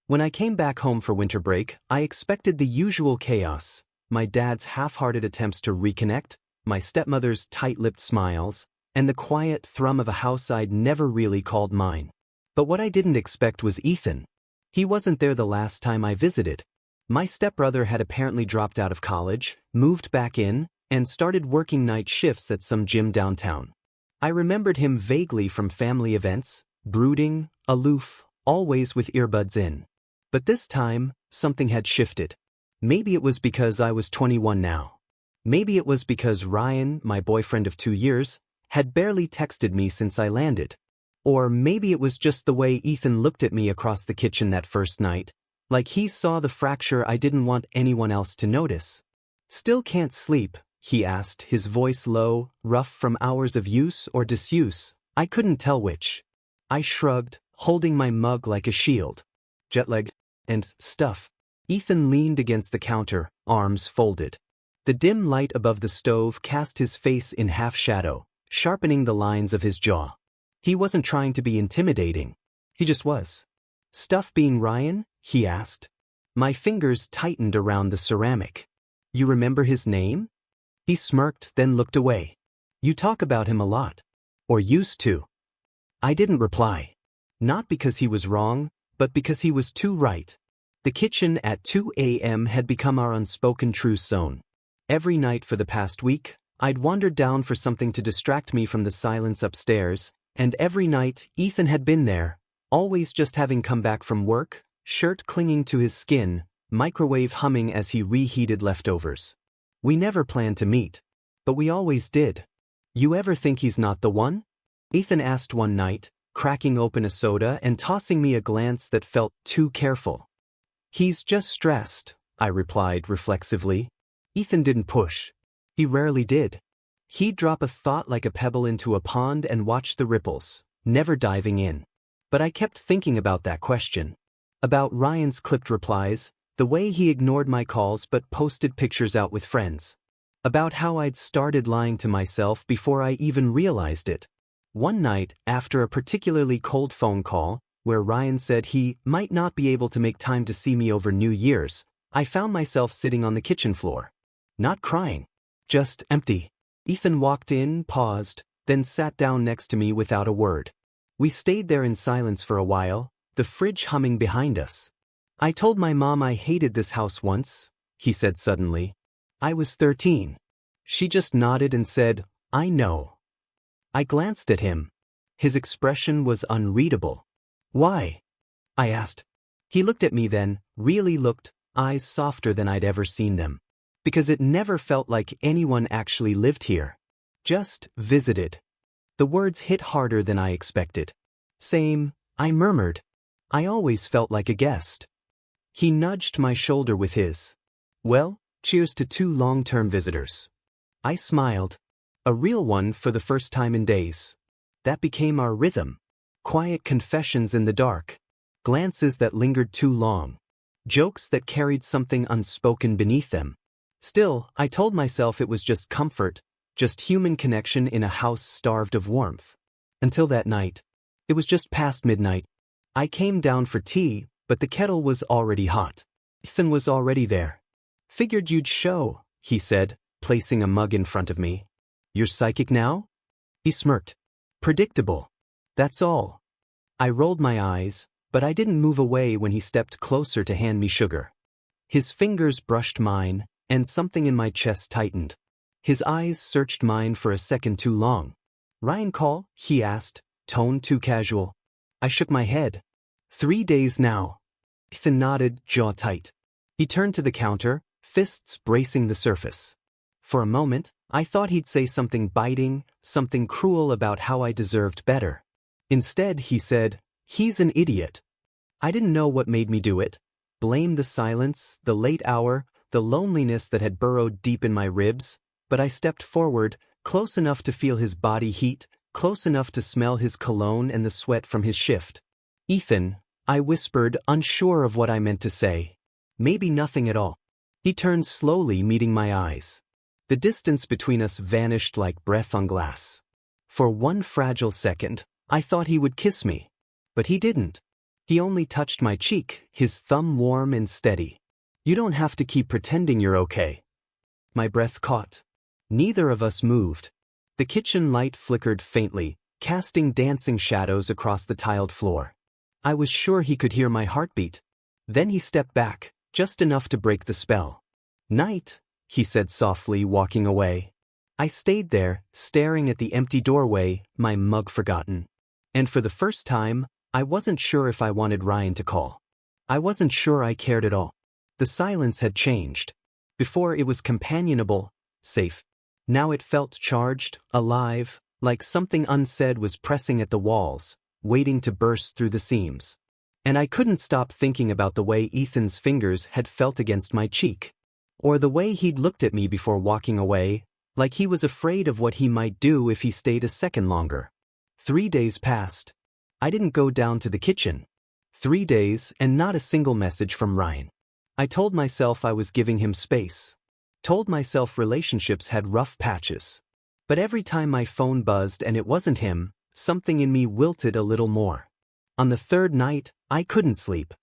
When I came back home for winter break, I expected the usual chaos: my dad's half-hearted attempts to reconnect, my stepmother's tight-lipped smiles, and the quiet thrum of a house I'd never really called mine. But what I didn't expect was Ethan. He wasn't there the last time I visited. My stepbrother had apparently dropped out of college, moved back in, and started working night shifts at some gym downtown. I remembered him vaguely from family events, brooding, aloof, always with earbuds in. But this time, something had shifted. Maybe it was because I was 21 now. Maybe it was because Ryan, my boyfriend of 2 years, had barely texted me since I landed. Or maybe it was just the way Ethan looked at me across the kitchen that first night, like he saw the fracture I didn't want anyone else to notice. "Still can't sleep?" he asked, his voice low, rough from hours of use or disuse. I couldn't tell which. I shrugged, holding my mug like a shield. "Jet-lag and stuff." Ethan leaned against the counter, arms folded. The dim light above the stove cast his face in half-shadow, sharpening the lines of his jaw. He wasn't trying to be intimidating. He just was. "Stuff being Ryan?" he asked. My fingers tightened around the ceramic. "You remember his name?" He smirked, then looked away. "You talk about him a lot. Or used to." I didn't reply. Not because he was wrong, but because he was too right. The kitchen at 2 a.m. had become our unspoken truce zone. Every night for the past week, I'd wandered down for something to distract me from the silence upstairs, and every night Ethan had been there, always just having come back from work, shirt clinging to his skin, microwave humming as he reheated leftovers. We never planned to meet, but we always did. "You ever think he's not the one?" Ethan asked one night, cracking open a soda and tossing me a glance that felt too careful. "He's just stressed," I replied reflexively. Ethan didn't push. He rarely did. He'd drop a thought like a pebble into a pond and watch the ripples, never diving in. But I kept thinking about that question. About Ryan's clipped replies, the way he ignored my calls but posted pictures out with friends. About how I'd started lying to myself before I even realized it. One night, after a particularly cold phone call, where Ryan said he might not be able to make time to see me over New Year's, I found myself sitting on the kitchen floor. Not crying. Just empty. Ethan walked in, paused, then sat down next to me without a word. We stayed there in silence for a while, the fridge humming behind us. "I told my mom I hated this house once," he said suddenly. "I was 13. She just nodded and said, 'I know.'" I glanced at him. His expression was unreadable. "Why?" I asked. He looked at me then, really looked, eyes softer than I'd ever seen them. "Because it never felt like anyone actually lived here. Just visited." The words hit harder than I expected. "Same," I murmured. "I always felt like a guest." He nudged my shoulder with his. "Well, cheers to 2 long-term visitors." I smiled. A real one for the first time in days. That became our rhythm. Quiet confessions in the dark. Glances that lingered too long. Jokes that carried something unspoken beneath them. Still, I told myself it was just comfort, just human connection in a house starved of warmth. Until that night. It was just past midnight. I came down for tea, but the kettle was already hot. Ethan was already there. "Figured you'd show," he said, placing a mug in front of me. "You're psychic now?" He smirked. "Predictable. That's all." I rolled my eyes, but I didn't move away when he stepped closer to hand me sugar. His fingers brushed mine, and something in my chest tightened. His eyes searched mine for a second too long. "Ryan call?" he asked, tone too casual. I shook my head. 3 days now." Ethan nodded, jaw tight. He turned to the counter, fists bracing the surface. For a moment, I thought he'd say something biting, something cruel about how I deserved better. Instead, he said, "He's an idiot." I didn't know what made me do it. Blame the silence, the late hour, the loneliness that had burrowed deep in my ribs, but I stepped forward, close enough to feel his body heat, close enough to smell his cologne and the sweat from his shift. "Ethan," I whispered, unsure of what I meant to say. "Maybe nothing at all." He turned slowly, meeting my eyes. The distance between us vanished like breath on glass. For one fragile second, I thought he would kiss me. But he didn't. He only touched my cheek, his thumb warm and steady. You don't have to keep pretending you're okay. My breath caught. Neither of us moved. The kitchen light flickered faintly, casting dancing shadows across the tiled floor. I was sure he could hear my heartbeat. Then he stepped back, just enough to break the spell. Night, he said softly, walking away. I stayed there, staring at the empty doorway, my mug forgotten. And for the first time, I wasn't sure if I wanted Ryan to call. I wasn't sure I cared at all. The silence had changed. Before it was companionable, safe. Now it felt charged, alive, like something unsaid was pressing at the walls, waiting to burst through the seams. And I couldn't stop thinking about the way Ethan's fingers had felt against my cheek. Or the way he'd looked at me before walking away, like he was afraid of what he might do if he stayed a second longer. 3 days passed. I didn't go down to the kitchen. 3 days and not a single message from Ryan. I told myself I was giving him space. Told myself relationships had rough patches. But every time my phone buzzed and it wasn't him, something in me wilted a little more. On the third night, I couldn't sleep.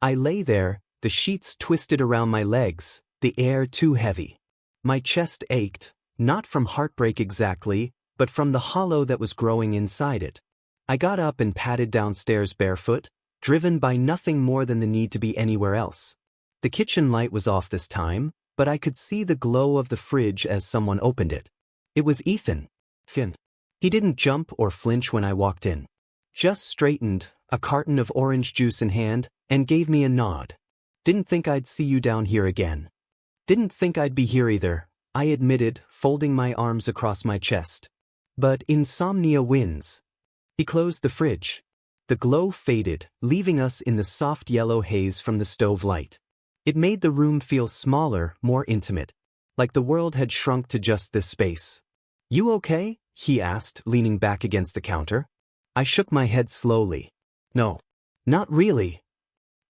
I lay there, the sheets twisted around my legs, the air too heavy. My chest ached, not from heartbreak exactly, but from the hollow that was growing inside it. I got up and padded downstairs barefoot, driven by nothing more than the need to be anywhere else. The kitchen light was off this time, but I could see the glow of the fridge as someone opened it. It was Ethan. He didn't jump or flinch when I walked in. Just straightened, a carton of orange juice in hand, and gave me a nod. Didn't think I'd see you down here again. Didn't think I'd be here either, I admitted, folding my arms across my chest. But insomnia wins. He closed the fridge. The glow faded, leaving us in the soft yellow haze from the stove light. It made the room feel smaller, more intimate, like the world had shrunk to just this space. You okay? He asked, leaning back against the counter. I shook my head slowly. No, not really.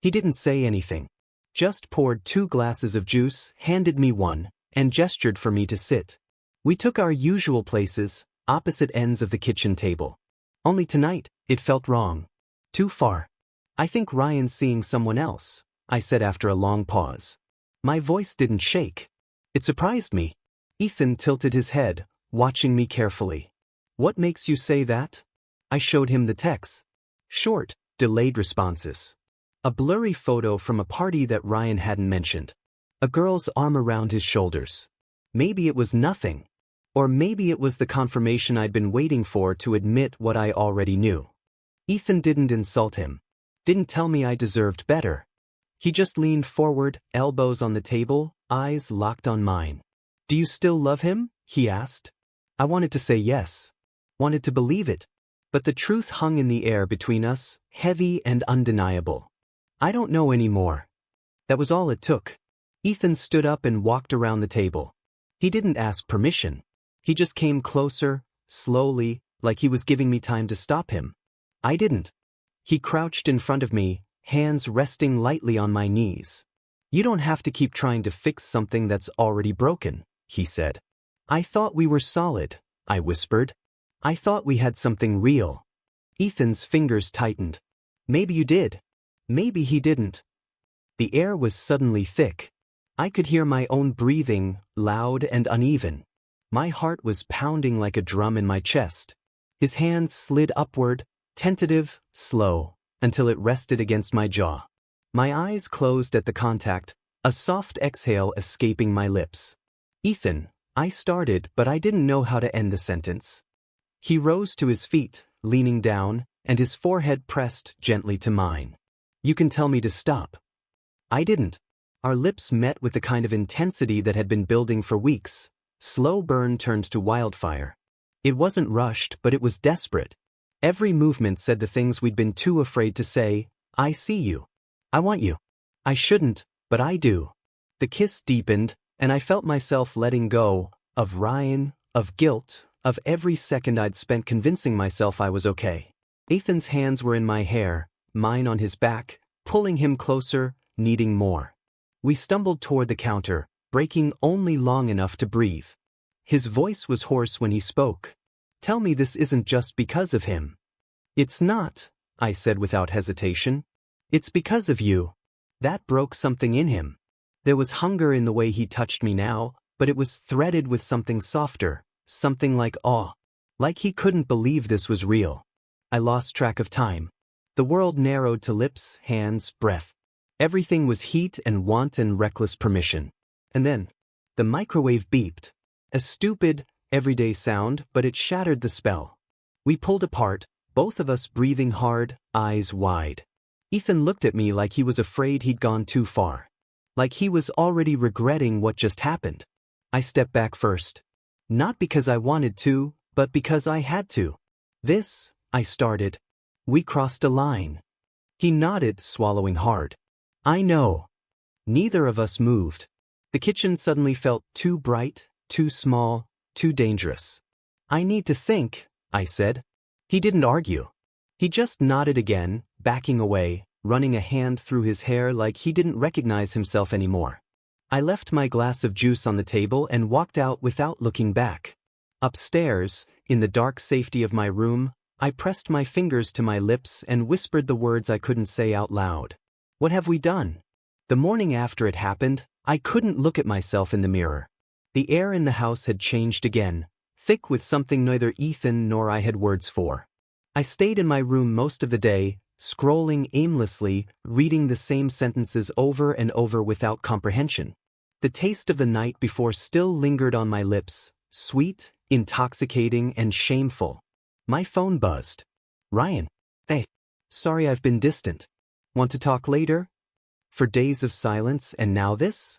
He didn't say anything. Just poured 2 glasses of juice, handed me one, and gestured for me to sit. We took our usual places, opposite ends of the kitchen table. Only tonight, it felt wrong. Too far. I think Ryan's seeing someone else, I said after a long pause. My voice didn't shake. It surprised me. Ethan tilted his head, watching me carefully. What makes you say that? I showed him the texts. Short, delayed responses. A blurry photo from a party that Ryan hadn't mentioned. A girl's arm around his shoulders. Maybe it was nothing. Or maybe it was the confirmation I'd been waiting for to admit what I already knew. Ethan didn't insult him. Didn't tell me I deserved better. He just leaned forward, elbows on the table, eyes locked on mine. Do you still love him? He asked. I wanted to say yes. Wanted to believe it. But the truth hung in the air between us, heavy and undeniable. I don't know anymore. That was all it took. Ethan stood up and walked around the table. He didn't ask permission. He just came closer, slowly, like he was giving me time to stop him. I didn't. He crouched in front of me, hands resting lightly on my knees. You don't have to keep trying to fix something that's already broken, he said. I thought we were solid, I whispered. I thought we had something real. Ethan's fingers tightened. Maybe you did. Maybe he didn't. The air was suddenly thick. I could hear my own breathing, loud and uneven. My heart was pounding like a drum in my chest. His hands slid upward, tentative, slow, until it rested against my jaw. My eyes closed at the contact, a soft exhale escaping my lips. Ethan, I started, but I didn't know how to end the sentence. He rose to his feet, leaning down, and his forehead pressed gently to mine. You can tell me to stop. I didn't. Our lips met with the kind of intensity that had been building for weeks. Slow burn turned to wildfire. It wasn't rushed, but it was desperate. Every movement said the things we'd been too afraid to say. I see you. I want you. I shouldn't, but I do. The kiss deepened, and I felt myself letting go, of Ryan, of guilt, of every second I'd spent convincing myself I was okay. Ethan's hands were in my hair, mine on his back, pulling him closer, needing more. We stumbled toward the counter, breaking only long enough to breathe. His voice was hoarse when he spoke. Tell me this isn't just because of him. It's not, I said without hesitation. It's because of you. That broke something in him. There was hunger in the way he touched me now, but it was threaded with something softer, something like awe. Like he couldn't believe this was real. I lost track of time. The world narrowed to lips, hands, breath. Everything was heat and want and reckless permission. And then, the microwave beeped. A stupid, everyday sound, but it shattered the spell. We pulled apart, both of us breathing hard, eyes wide. Ethan looked at me like he was afraid he'd gone too far. Like he was already regretting what just happened. I stepped back first. Not because I wanted to, but because I had to. This, I started. We crossed a line. He nodded, swallowing hard. I know. Neither of us moved. The kitchen suddenly felt too bright, too small, too dangerous. I need to think, I said. He didn't argue. He just nodded again, backing away, running a hand through his hair like he didn't recognize himself anymore. I left my glass of juice on the table and walked out without looking back. Upstairs, in the dark safety of my room, I pressed my fingers to my lips and whispered the words I couldn't say out loud. What have we done? The morning after it happened, I couldn't look at myself in the mirror. The air in the house had changed again, thick with something neither Ethan nor I had words for. I stayed in my room most of the day, scrolling aimlessly, reading the same sentences over and over without comprehension. The taste of the night before still lingered on my lips, sweet, intoxicating, and shameful. My phone buzzed. Ryan. Hey. Sorry I've been distant. Want to talk later? For days of silence and now this?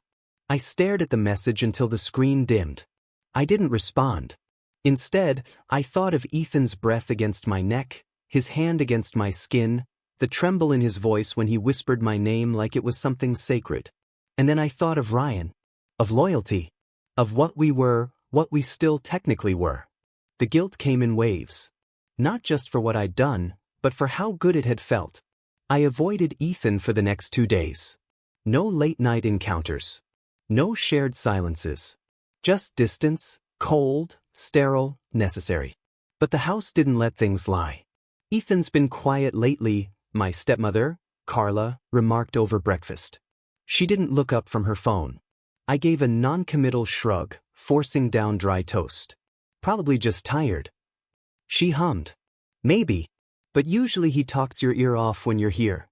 I stared at the message until the screen dimmed. I didn't respond. Instead, I thought of Ethan's breath against my neck, his hand against my skin, the tremble in his voice when he whispered my name like it was something sacred. And then I thought of Ryan. Of loyalty. Of what we were, what we still technically were. The guilt came in waves. Not just for what I'd done, but for how good it had felt. I avoided Ethan for the next 2 days. No late-night encounters. No shared silences. Just distance, cold, sterile, necessary. But the house didn't let things lie. Ethan's been quiet lately, my stepmother, Carla, remarked over breakfast. She didn't look up from her phone. I gave a non-committal shrug, forcing down dry toast. Probably just tired. She hummed. Maybe. But usually he talks your ear off when you're here.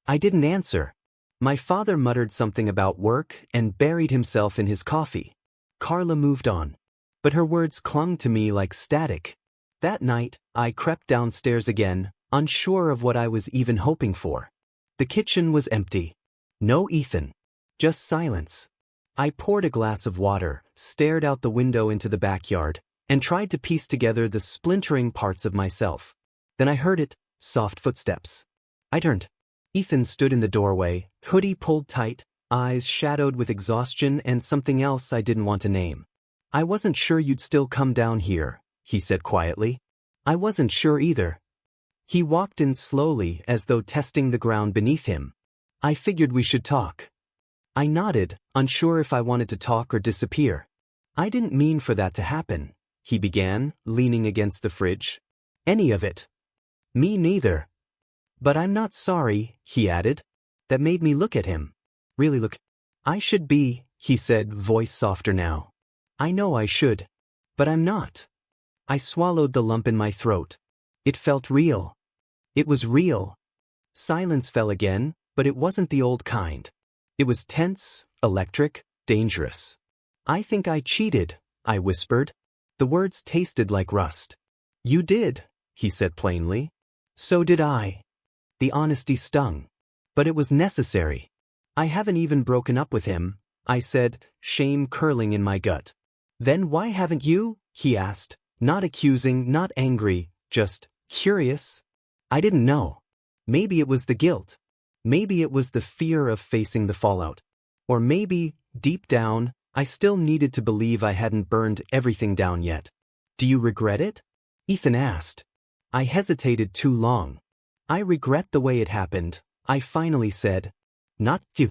I didn't answer. My father muttered something about work and buried himself in his coffee. Carla moved on. But her words clung to me like static. That night, I crept downstairs again, unsure of what I was even hoping for. The kitchen was empty. No Ethan. Just silence. I poured a glass of water, stared out the window into the backyard, and tried to piece together the splintering parts of myself. Then I heard it, soft footsteps. I turned. Ethan stood in the doorway, hoodie pulled tight, eyes shadowed with exhaustion and something else I didn't want to name. I wasn't sure you'd still come down here, he said quietly. I wasn't sure either. He walked in slowly as though testing the ground beneath him. I figured we should talk. I nodded, unsure if I wanted to talk or disappear. I didn't mean for that to happen, he began, leaning against the fridge. Any of it. Me neither. But I'm not sorry, he added. That made me look at him. Really look. I should be, he said, voice softer now. I know I should. But I'm not. I swallowed the lump in my throat. It felt real. It was real. Silence fell again, but it wasn't the old kind. It was tense, electric, dangerous. I think I cheated, I whispered. The words tasted like rust. You did, he said plainly. So did I. The honesty stung. But it was necessary. I haven't even broken up with him, I said, shame curling in my gut. Then why haven't you? He asked, not accusing, not angry, just curious. I didn't know. Maybe it was the guilt. Maybe it was the fear of facing the fallout. Or maybe, deep down, I still needed to believe I hadn't burned everything down yet. Do you regret it? Ethan asked. I hesitated too long. I regret the way it happened, I finally said. Not you.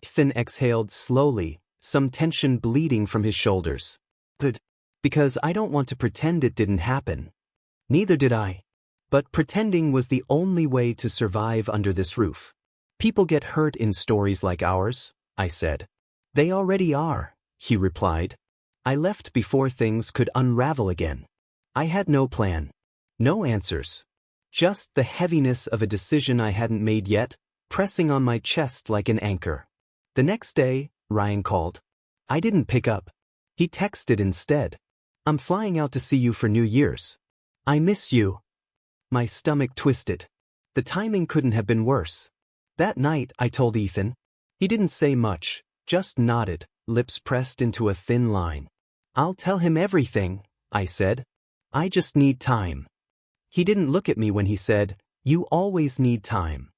Ethan exhaled slowly, some tension bleeding from his shoulders. But, because I don't want to pretend it didn't happen. Neither did I. But pretending was the only way to survive under this roof. People get hurt in stories like ours, I said. They already are, he replied. I left before things could unravel again. I had no plan. No answers. Just the heaviness of a decision I hadn't made yet, pressing on my chest like an anchor. The next day, Ryan called. I didn't pick up. He texted instead. I'm flying out to see you for New Year's. I miss you. My stomach twisted. The timing couldn't have been worse. That night, I told Ethan. He didn't say much, just nodded, lips pressed into a thin line. I'll tell him everything, I said. I just need time. He didn't look at me when he said, you always need time.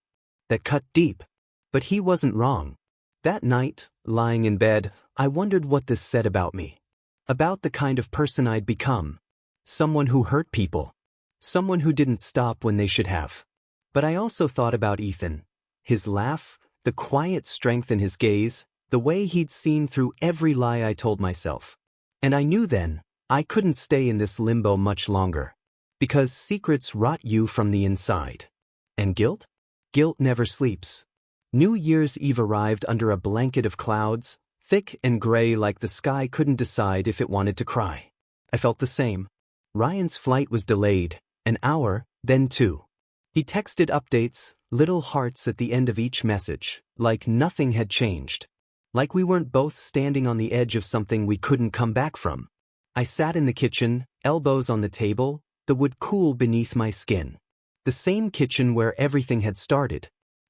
That cut deep. But he wasn't wrong. That night, lying in bed, I wondered what this said about me. About the kind of person I'd become. Someone who hurt people. Someone who didn't stop when they should have. But I also thought about Ethan. His laugh, the quiet strength in his gaze, the way he'd seen through every lie I told myself. And I knew then, I couldn't stay in this limbo much longer. Because secrets rot you from the inside. And guilt? Guilt never sleeps. New Year's Eve arrived under a blanket of clouds, thick and gray like the sky couldn't decide if it wanted to cry. I felt the same. Ryan's flight was delayed, an hour, then two. He texted updates, little hearts at the end of each message, like nothing had changed. Like we weren't both standing on the edge of something we couldn't come back from. I sat in the kitchen, elbows on the table, the wood cool beneath my skin. The same kitchen where everything had started.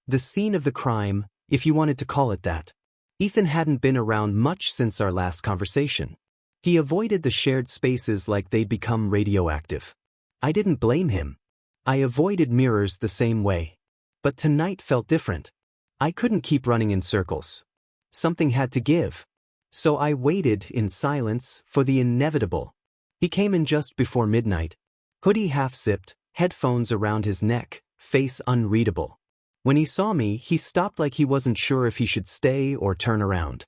The scene of the crime, if you wanted to call it that. Ethan hadn't been around much since our last conversation. He avoided the shared spaces like they'd become radioactive. I didn't blame him. I avoided mirrors the same way. But tonight felt different. I couldn't keep running in circles. Something had to give. So I waited in silence for the inevitable. He came in just before midnight. Hoodie half-zipped, headphones around his neck, face unreadable. When he saw me, he stopped like he wasn't sure if he should stay or turn around.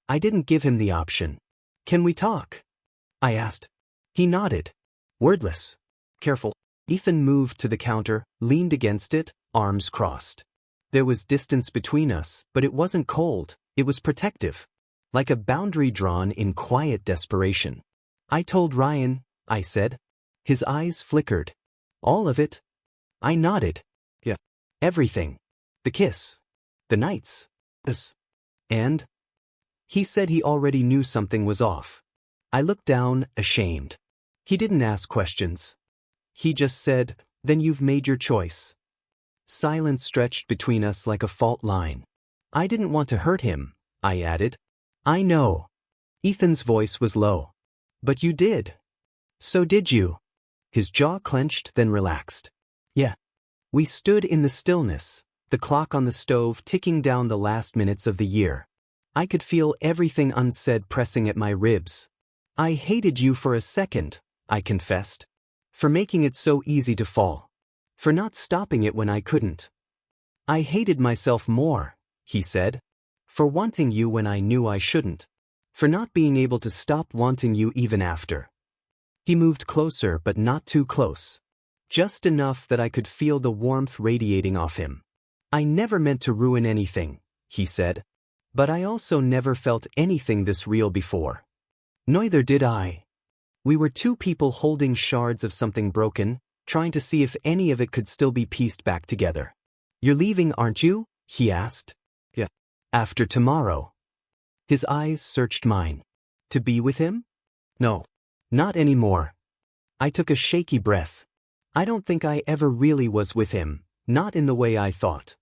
I didn't give him the option. Can we talk? I asked. He nodded. Wordless. Careful. Ethan moved to the counter, leaned against it, arms crossed. There was distance between us, but it wasn't cold, it was protective. Like a boundary drawn in quiet desperation. I told Ryan, I said. His eyes flickered. All of it? I nodded. Yeah. Everything. The kiss. The nights. This. And? He said he already knew something was off. I looked down, ashamed. He didn't ask questions. He just said, then you've made your choice. Silence stretched between us like a fault line. I didn't want to hurt him, I added. I know. Ethan's voice was low. But you did. So did you. His jaw clenched, then relaxed. Yeah. We stood in the stillness, the clock on the stove ticking down the last minutes of the year. I could feel everything unsaid pressing at my ribs. I hated you for a second, I confessed. For making it so easy to fall. For not stopping it when I couldn't. I hated myself more, he said. For wanting you when I knew I shouldn't. For not being able to stop wanting you even after. He moved closer but not too close. Just enough that I could feel the warmth radiating off him. I never meant to ruin anything, he said. But I also never felt anything this real before. Neither did I. We were two people holding shards of something broken, trying to see if any of it could still be pieced back together. You're leaving, aren't you? He asked. Yeah. After tomorrow. His eyes searched mine. To be with him? No. Not anymore. I took a shaky breath. I don't think I ever really was with him, not in the way I thought.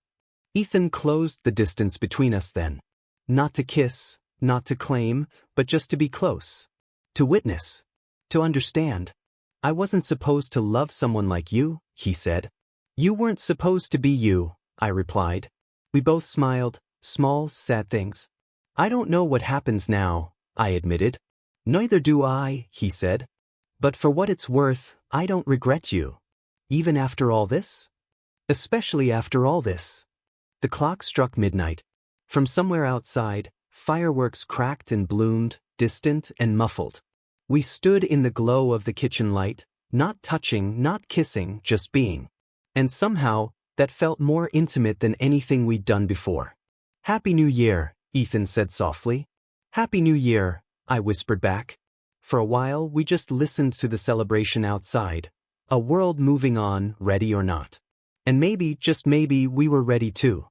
Ethan closed the distance between us then. Not to kiss, not to claim, but just to be close. To witness. To understand. I wasn't supposed to love someone like you, he said. You weren't supposed to be you, I replied. We both smiled, small, sad things. I don't know what happens now, I admitted. Neither do I, he said. But for what it's worth, I don't regret you. Even after all this? Especially after all this. The clock struck midnight. From somewhere outside, fireworks cracked and bloomed, distant and muffled. We stood in the glow of the kitchen light, not touching, not kissing, just being. And somehow, that felt more intimate than anything we'd done before. "Happy New Year," Ethan said softly. "Happy New Year," I whispered back. For a while, we just listened to the celebration outside, a world moving on, ready or not. And maybe, just maybe, we were ready too.